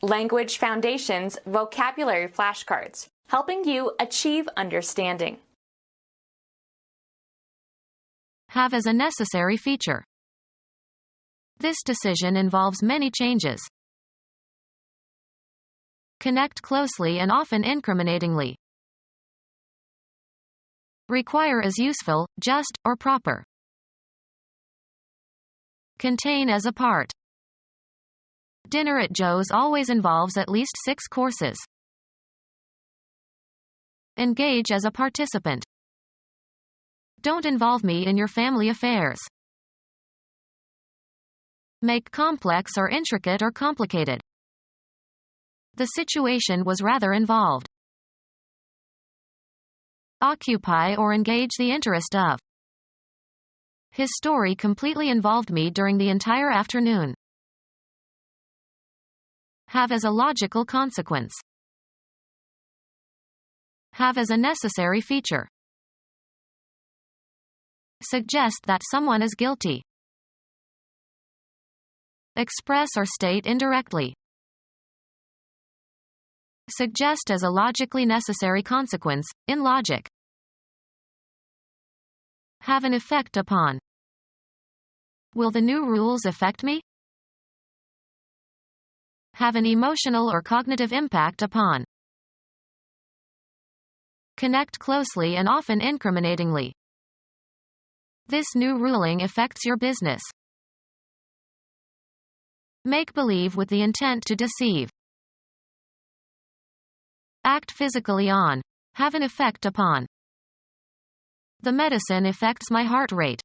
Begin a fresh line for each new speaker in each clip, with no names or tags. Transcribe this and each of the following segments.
Language Foundations Vocabulary Flashcards, helping you achieve understanding.
Have as a necessary feature. This decision involves many changes. Connect closely and often incriminatingly. Require as useful, just, or proper. Contain as a part. Dinner at Joe's always involves at least 6 courses. Engage as a participant. Don't involve me in your family affairs. Make complex or intricate or complicated. The situation was rather involved. Occupy or engage the interest of. His story completely involved me during the entire afternoon. Have as a logical consequence. Have as a necessary feature. Suggest that someone is guilty. Express or state indirectly. Suggest as a logically necessary consequence, in logic. Have an effect upon. Will the new rules affect me? Have an emotional or cognitive impact upon. Connect closely and often incriminatingly. This new ruling affects your business. Make believe with the intent to deceive. Act physically on. Have an effect upon. The medicine affects my heart rate.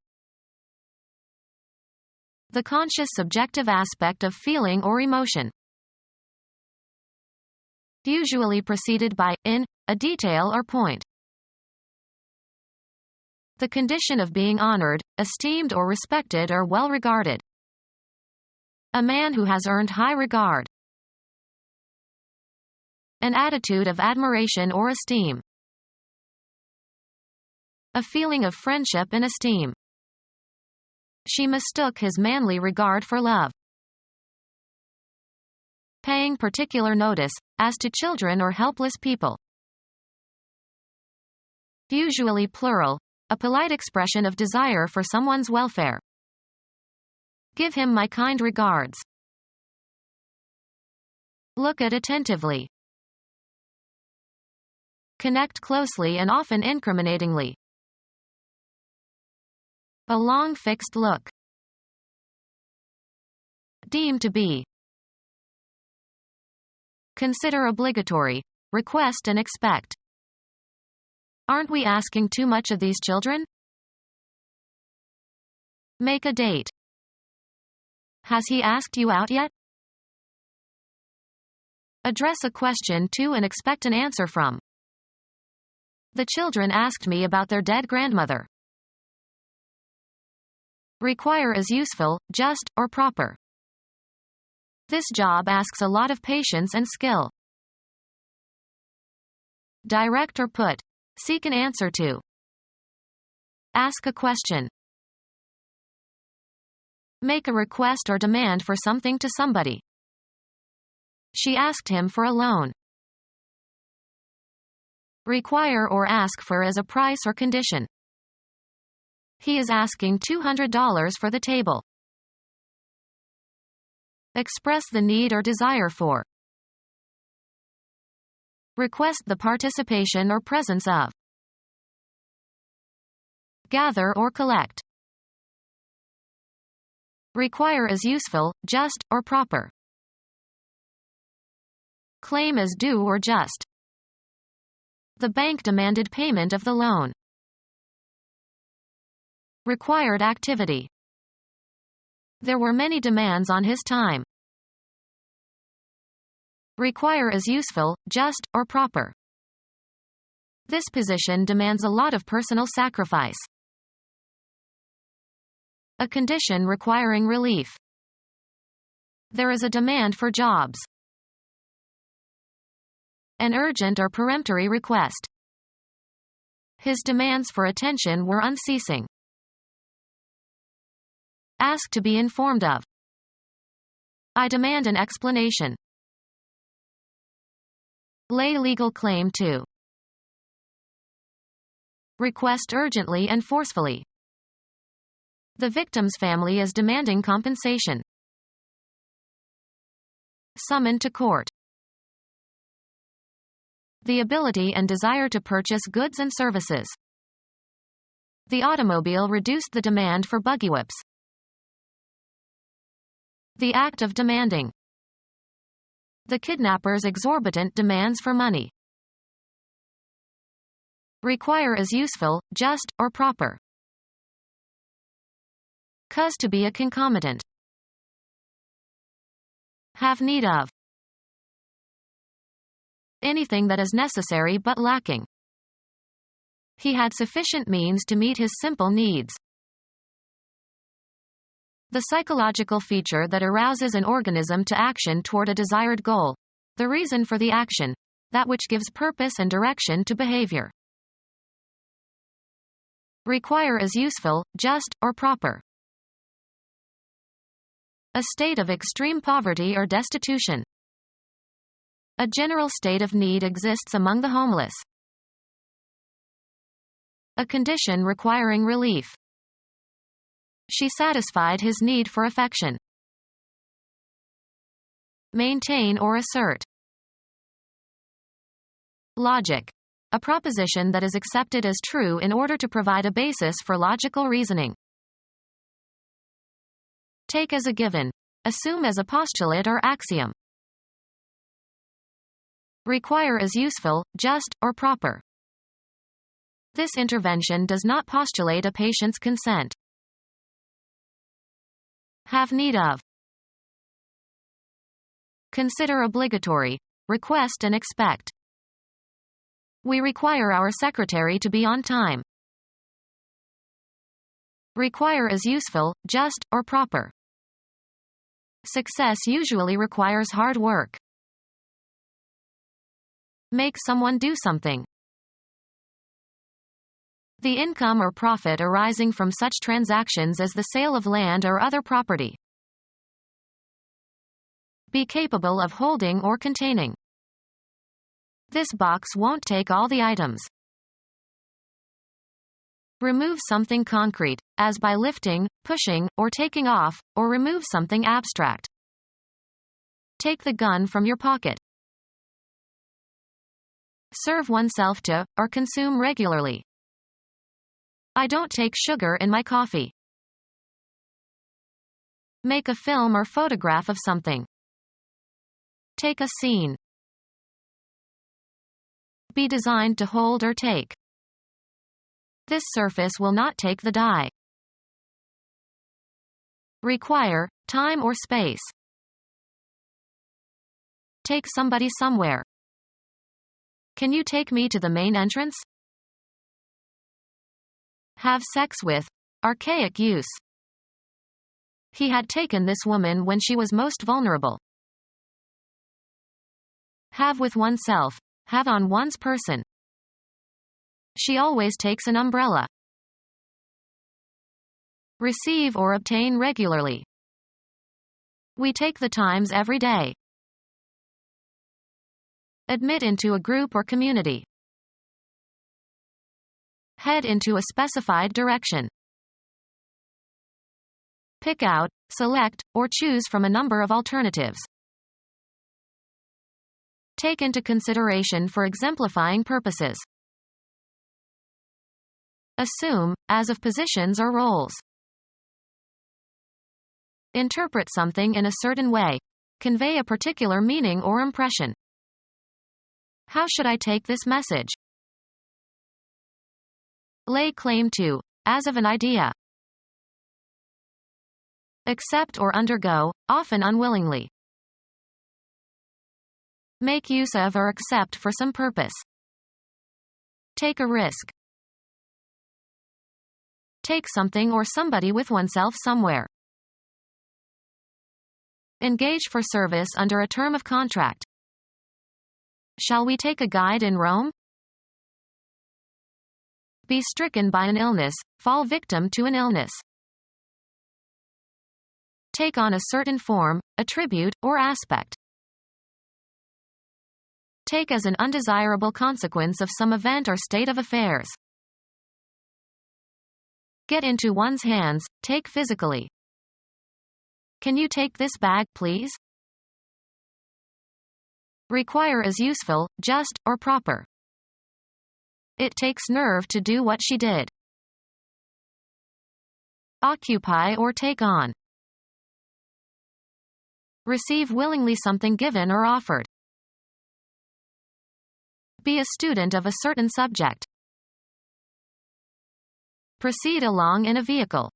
The conscious subjective aspect of feeling or emotion. Usually preceded by, in, a detail or point. The condition of being honored, esteemed or respected or well regarded. A man who has earned high regard. An attitude of admiration or esteem. A feeling of friendship and esteem. She mistook his manly regard for love. Paying particular notice, as to children or helpless people. Usually plural, a polite expression of desire for someone's welfare. Give him my kind regards. Look at attentively. Connect closely and often incriminatingly. A long fixed look. Deem to be. Consider obligatory. Request and expect. Aren't we asking too much of these children? Make a date. Has he asked you out yet? Address a question to and expect an answer from. The children asked me about their dead grandmother. Require as useful, just, or proper. This job asks a lot of patience and skill. Direct or put. Seek an answer to. Ask a question. Make a request or demand for something to somebody. She asked him for a loan. Require or ask for as a price or condition. He is asking $200 for the table. Express the need or desire for. Request the participation or presence of. Gather or collect. Require as useful, just, or proper. Claim as due or just. The bank demanded payment of the loan. Required activity. There were many demands on his time. Require as useful, just, or proper. This position demands a lot of personal sacrifice. A condition requiring relief. There is a demand for jobs. An urgent or peremptory request. His demands for attention were unceasing. Ask to be informed of. I demand an explanation. Lay legal claim to. Request urgently and forcefully. The victim's family is demanding compensation. Summon to court. The ability and desire to purchase goods and services. The automobile reduced the demand for buggy whips. The act of demanding. The kidnapper's exorbitant demands for money. Require is useful, just, or proper. Cause to be a concomitant. Have need of. Anything that is necessary but lacking. He had sufficient means to meet his simple needs. The psychological feature that arouses an organism to action toward a desired goal. The reason for the action. That which gives purpose and direction to behavior. Require is useful, just, or proper. A state of extreme poverty or destitution. A general state of need exists among the homeless. A condition requiring relief. She satisfied his need for affection. Maintain or assert. Logic. A proposition that is accepted as true in order to provide a basis for logical reasoning. Take as a given. Assume as a postulate or axiom. Require is useful, just, or proper. This intervention does not postulate a patient's consent. Have need of. Consider obligatory. Request and expect. We require our secretary to be on time. Require is useful, just, or proper. Success usually requires hard work. Make someone do something. The income or profit arising from such transactions as the sale of land or other property. Be capable of holding or containing. This box won't take all the items. Remove something concrete, as by lifting, pushing, or taking off, or remove something abstract. Take the gun from your pocket. Serve oneself to, or consume regularly. I don't take sugar in my coffee. Make a film or photograph of something. Take a scene. Be designed to hold or take. This surface will not take the dye. Require, time or space. Take somebody somewhere. Can you take me to the main entrance? Have sex with. Archaic use. He had taken this woman when she was most vulnerable. Have with oneself. Have on one's person. She always takes an umbrella. Receive or obtain regularly. We take the Times every day. Admit into a group or community. Head into a specified direction. Pick out, select, or choose from a number of alternatives. Take into consideration for exemplifying purposes. Assume, as of positions or roles. Interpret something in a certain way. Convey a particular meaning or impression. How should I take this message? Lay claim to, as of an idea. Accept or undergo, often unwillingly. Make use of or accept for some purpose. Take a risk. Take something or somebody with oneself somewhere. Engage for service under a term of contract. Shall we take a guide in Rome? Be stricken by an illness, fall victim to an illness. Take on a certain form, attribute, or aspect. take as an undesirable consequence of some event or state of affairs. Get into one's hands, take physically. Can you take this bag, please? Require is useful, just, or proper. It takes nerve to do what she did. Occupy or take on. Receive willingly something given or offered. Be a student of a certain subject. Proceed along in a vehicle.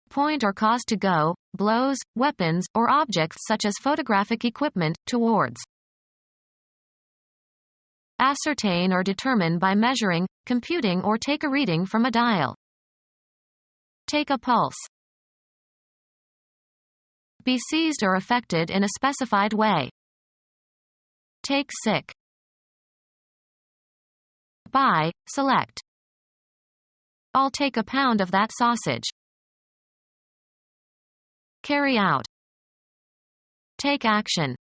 Point or cause to go, blows, weapons, or objects such as photographic equipment, towards. Ascertain or determine by measuring, computing or take a reading from a dial. Take a pulse. Be seized or affected in a specified way. Take sick. Buy, select. I'll take a pound of that sausage. Carry out. Take action.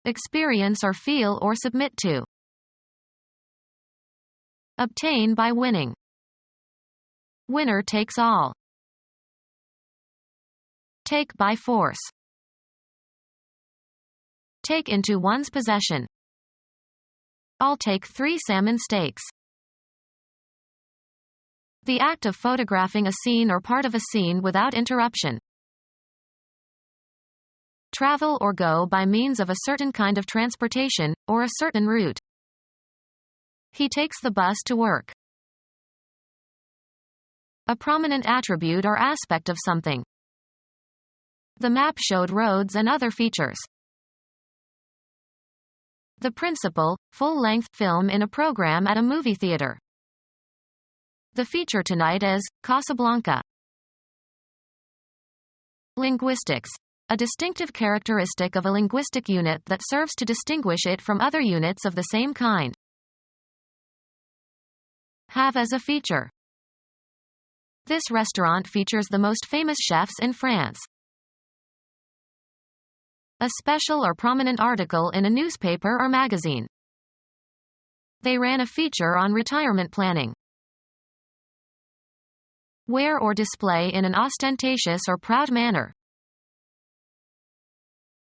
Experience or feel or submit to. Obtain by winning. Winner takes all. Take by force. Take into one's possession. I'll take 3 salmon steaks. The act of photographing a scene or part of a scene without interruption. Travel or go by means of a certain kind of transportation, or a certain route. He takes the bus to work. A prominent attribute or aspect of something. The map showed roads and other features. The principal, full-length film in a program at a movie theater. The feature tonight is Casablanca. Linguistics. A distinctive characteristic of a linguistic unit that serves to distinguish it from other units of the same kind. Have as a feature. This restaurant features the most famous chefs in France. A special or prominent article in a newspaper or magazine. They ran a feature on retirement planning. Wear or display in an ostentatious or proud manner.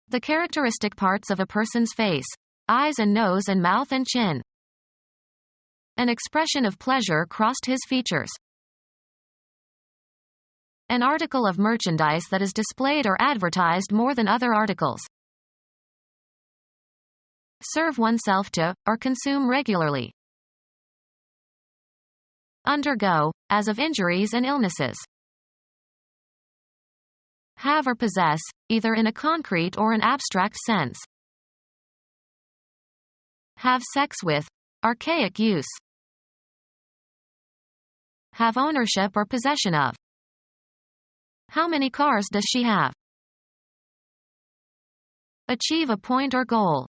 The characteristic parts of a person's face: eyes and nose and mouth and chin. An expression of pleasure crossed his features. An article of merchandise that is displayed or advertised more than other articles. Serve oneself to, or consume regularly. Undergo, as of injuries and illnesses. Have or possess, either in a concrete or an abstract sense. Have sex with, archaic use. Have ownership or possession of. How many cars does she have? Achieve a point or goal.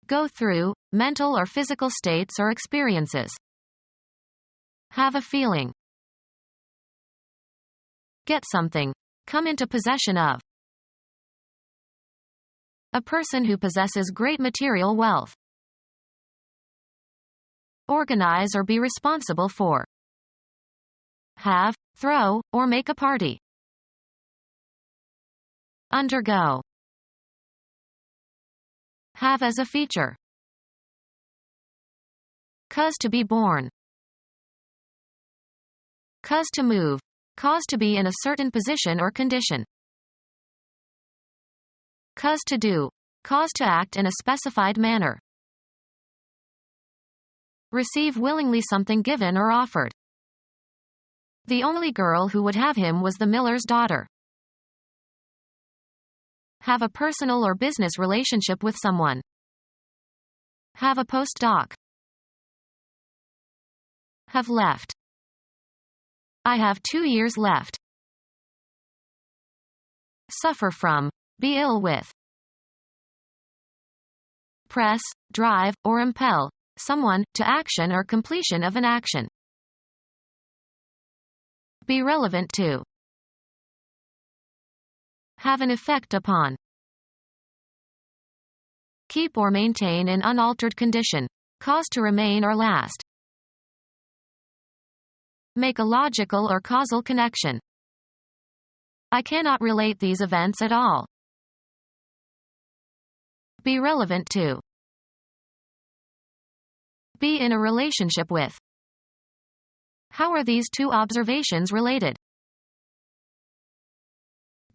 Go through, mental or physical states or experiences. Have a feeling. Get something. Come into possession of. A person who possesses great material wealth. Organize or be responsible for. Have, throw, or make a party. Undergo. Have as a feature. Cause to be born. Cause to move. Cause to be in a certain position or condition. Cause to do. Cause to act in a specified manner. Receive willingly something given or offered. The only girl who would have him was the miller's daughter. Have a personal or business relationship with someone. Have a postdoc. Have left. I have 2 years left. Suffer from. Be ill with. Press, drive, or impel someone to action or completion of an action. Be relevant to. Have an effect upon. Keep or maintain in unaltered condition. Cause to remain or last. Make a logical or causal connection. I cannot relate these events at all. Be relevant to. Be in a relationship with. How are these two observations related?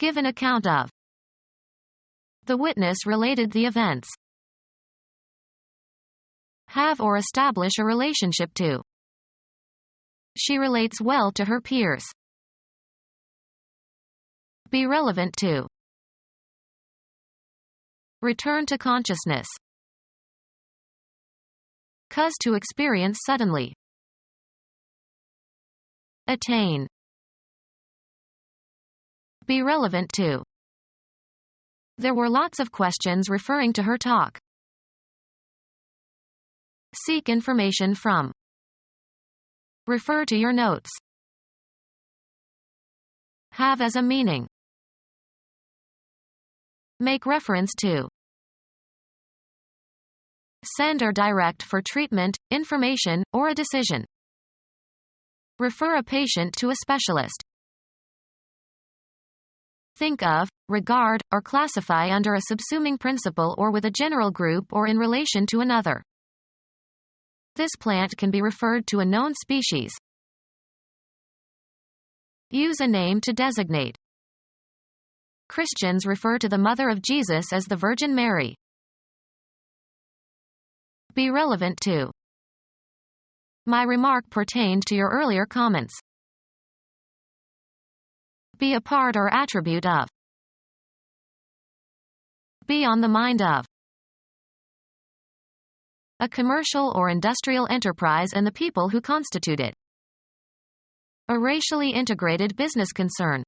Give an account of. The witness related the events. Have or establish a relationship to. She relates well to her peers. Be relevant to. Return to consciousness. Cause to experience suddenly. Attain. Be relevant to. There were lots of questions referring to her talk. Seek information from. Refer to your notes. Have as a meaning. Make reference to. Send or direct for treatment, information, or a decision. Refer a patient to a specialist. Think of, regard, or classify under a subsuming principle or with a general group or in relation to another. This plant can be referred to a known species. Use a name to designate. Christians refer to the mother of Jesus as the Virgin Mary. Be relevant to. My remark pertained to your earlier comments. Be a part or attribute of. Be on the mind of. A commercial or industrial enterprise and the people who constitute it. A racially integrated business concern.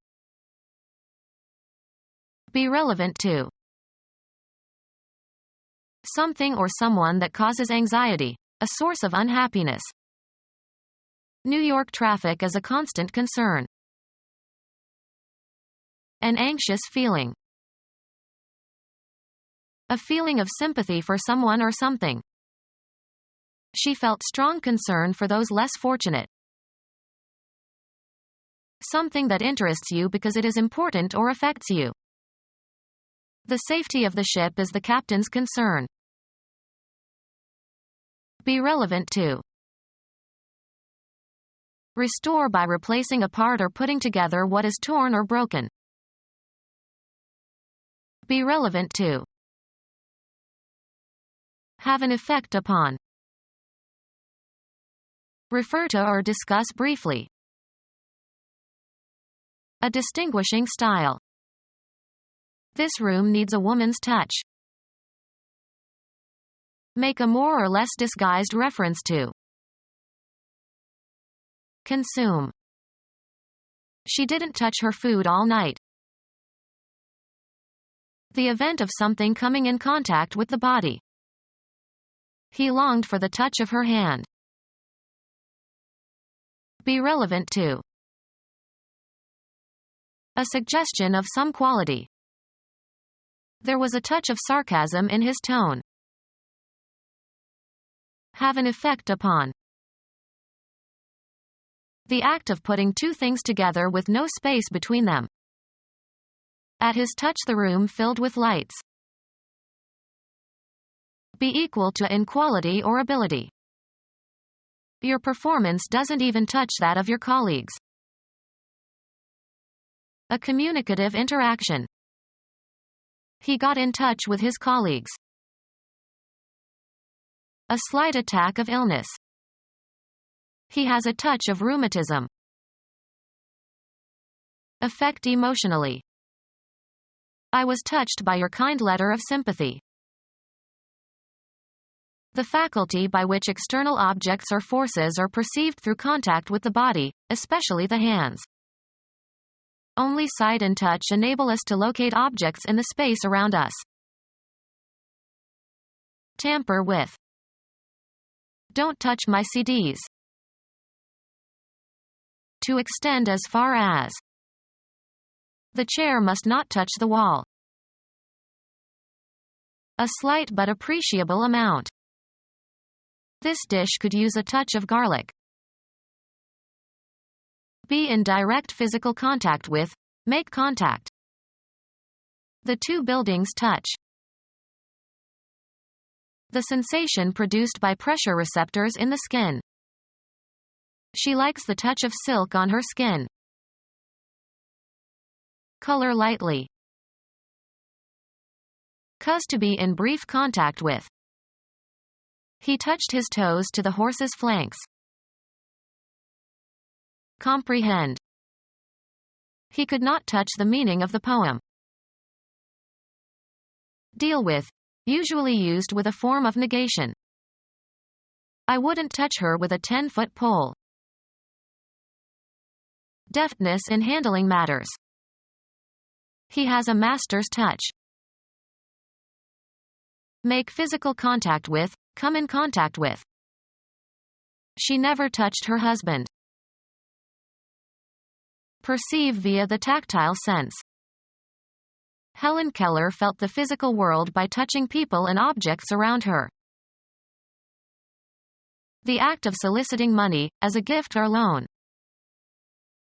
Be relevant to. Something or someone that causes anxiety, a source of unhappiness. New York traffic is a constant concern. An anxious feeling. A feeling of sympathy for someone or something. She felt strong concern for those less fortunate. Something that interests you because it is important or affects you. The safety of the ship is the captain's concern. Be relevant to. Restore by replacing a part or putting together what is torn or broken. Be relevant to. Have an effect upon. Refer to or discuss briefly. A distinguishing style. This room needs a woman's touch. Make a more or less disguised reference to. Consume. She didn't touch her food all night. The event of something coming in contact with the body. He longed for the touch of her hand. Be relevant to. A suggestion of some quality. There was a touch of sarcasm in his tone. Have an effect upon. The act of putting two things together with no space between them. At his touch the room filled with lights. Be equal to in quality or ability. Your performance doesn't even touch that of your colleagues. A communicative interaction. He got in touch with his colleagues. A slight attack of illness. He has a touch of rheumatism. Affect emotionally. I was touched by your kind letter of sympathy. The faculty by which external objects or forces are perceived through contact with the body, especially the hands. Only sight and touch enable us to locate objects in the space around us. Tamper with. Don't touch my CDs. To extend as far as. The chair must not touch the wall. A slight but appreciable amount. This dish could use a touch of garlic. Be in direct physical contact with. Make contact. The two buildings touch. The sensation produced by pressure receptors in the skin. She likes the touch of silk on her skin. Color lightly. Cause to be in brief contact with. He touched his toes to the horse's flanks. Comprehend. He could not touch the meaning of the poem. Deal with. Usually used with a form of negation. I wouldn't touch her with a 10-foot pole. Deftness in handling matters. He has a master's touch. Make physical contact with. Come in contact with. She never touched her husband. Perceive via the tactile sense. Helen Keller felt the physical world by touching people and objects around her. The act of soliciting money, as a gift or loan.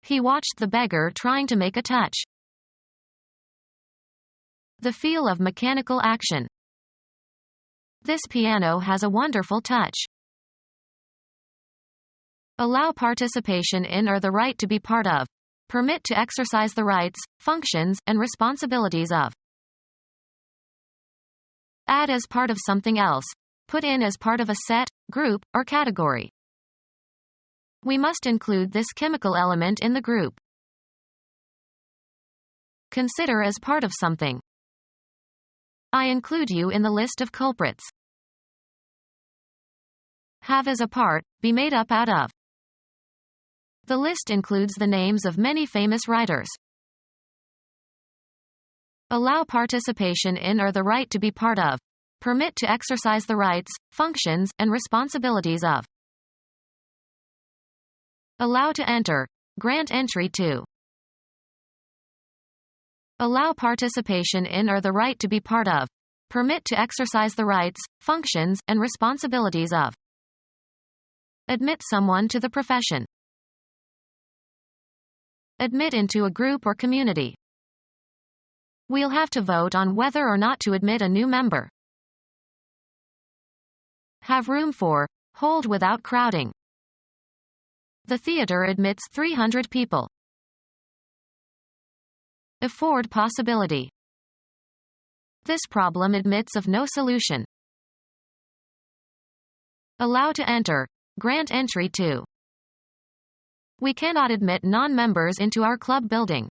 He watched the beggar trying to make a touch. The feel of mechanical action. This piano has a wonderful touch. Allow participation in or the right to be part of. Permit to exercise the rights, functions, and responsibilities of. Add as part of something else. Put in as part of a set, group, or category. We must include this chemical element in the group. Consider as part of something. I include you in the list of culprits. Have as a part, be made up out of. The list includes the names of many famous writers. Allow participation in or the right to be part of. Permit to exercise the rights, functions, and responsibilities of. Allow to enter. Grant entry to. Allow participation in or the right to be part of. Permit to exercise the rights, functions, and responsibilities of. Admit someone to the profession. Admit into a group or community. We'll have to vote on whether or not to admit a new member. Have room for. Hold without crowding. The theater admits 300 people. Afford possibility. This problem admits of no solution. Allow to enter. Grant entry to. We cannot admit non-members into our club building.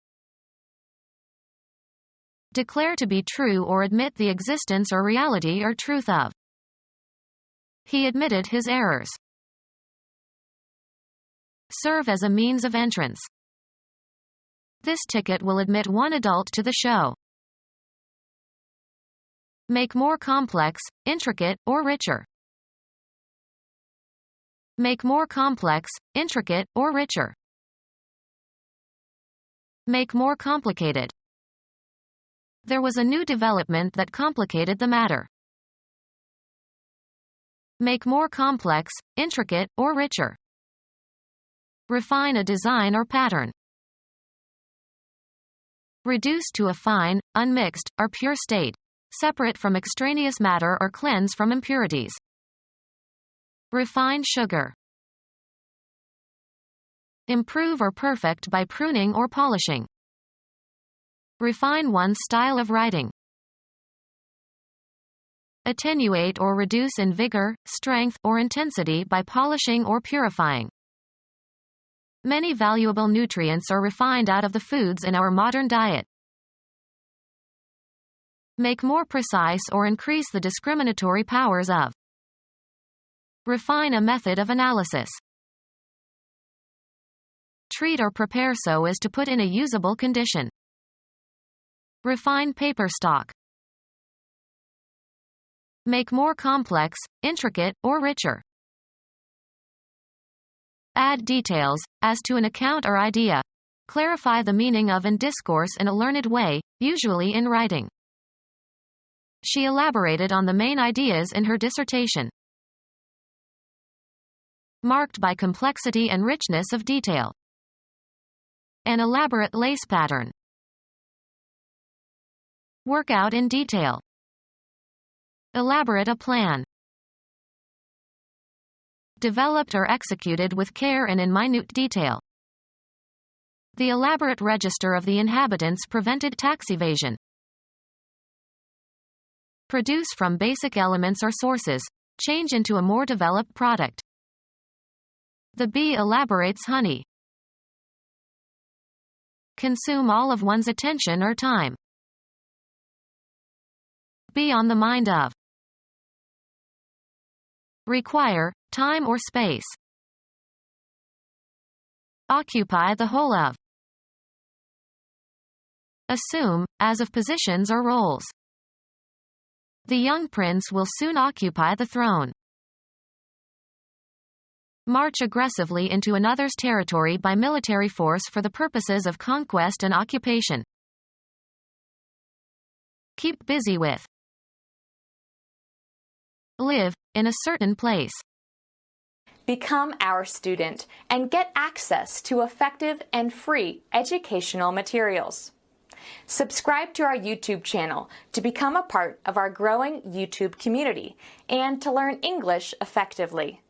Declare to be true or admit the existence or reality or truth of. He admitted his errors. Serve as a means of entrance. This ticket will admit one adult to the show. Make more complex, intricate, or richer. Make more complex, intricate, or richer. Make more complicated. There was a new development that complicated the matter. Make more complex, intricate, or richer. Refine a design or pattern. Reduce to a fine, unmixed, or pure state, separate from extraneous matter or cleanse from impurities. Refine sugar. Improve or perfect by pruning or polishing. Refine one's style of writing. Attenuate or reduce in vigor, strength, or intensity by polishing or purifying. Many valuable nutrients are refined out of the foods in our modern diet. Make more precise or increase the discriminatory powers of. Refine a method of analysis. Treat or prepare so as to put in a usable condition. Refine paper stock. Make more complex, intricate, or richer. Add details, as to an account or idea. clarify the meaning of and discourse in a learned way, usually in writing. She elaborated on the main ideas in her dissertation, marked by complexity and richness of detail. An elaborate lace pattern. Work out in detail. Elaborate a plan. Developed or executed with care and in minute detail. The elaborate register of the inhabitants prevented tax evasion. Produce from basic elements or sources, change into a more developed product. The bee elaborates honey. Consume all of one's attention or time. Be on the mind of. Require, time or space. Occupy the whole of. Assume, as of positions or roles. The young prince will soon occupy the throne. March aggressively into another's territory by military force for the purposes of conquest and occupation. Keep busy with. Live, in a certain place.
Become our student and get access to effective and free educational materials. Subscribe to our YouTube channel to become a part of our growing YouTube community and to learn English effectively.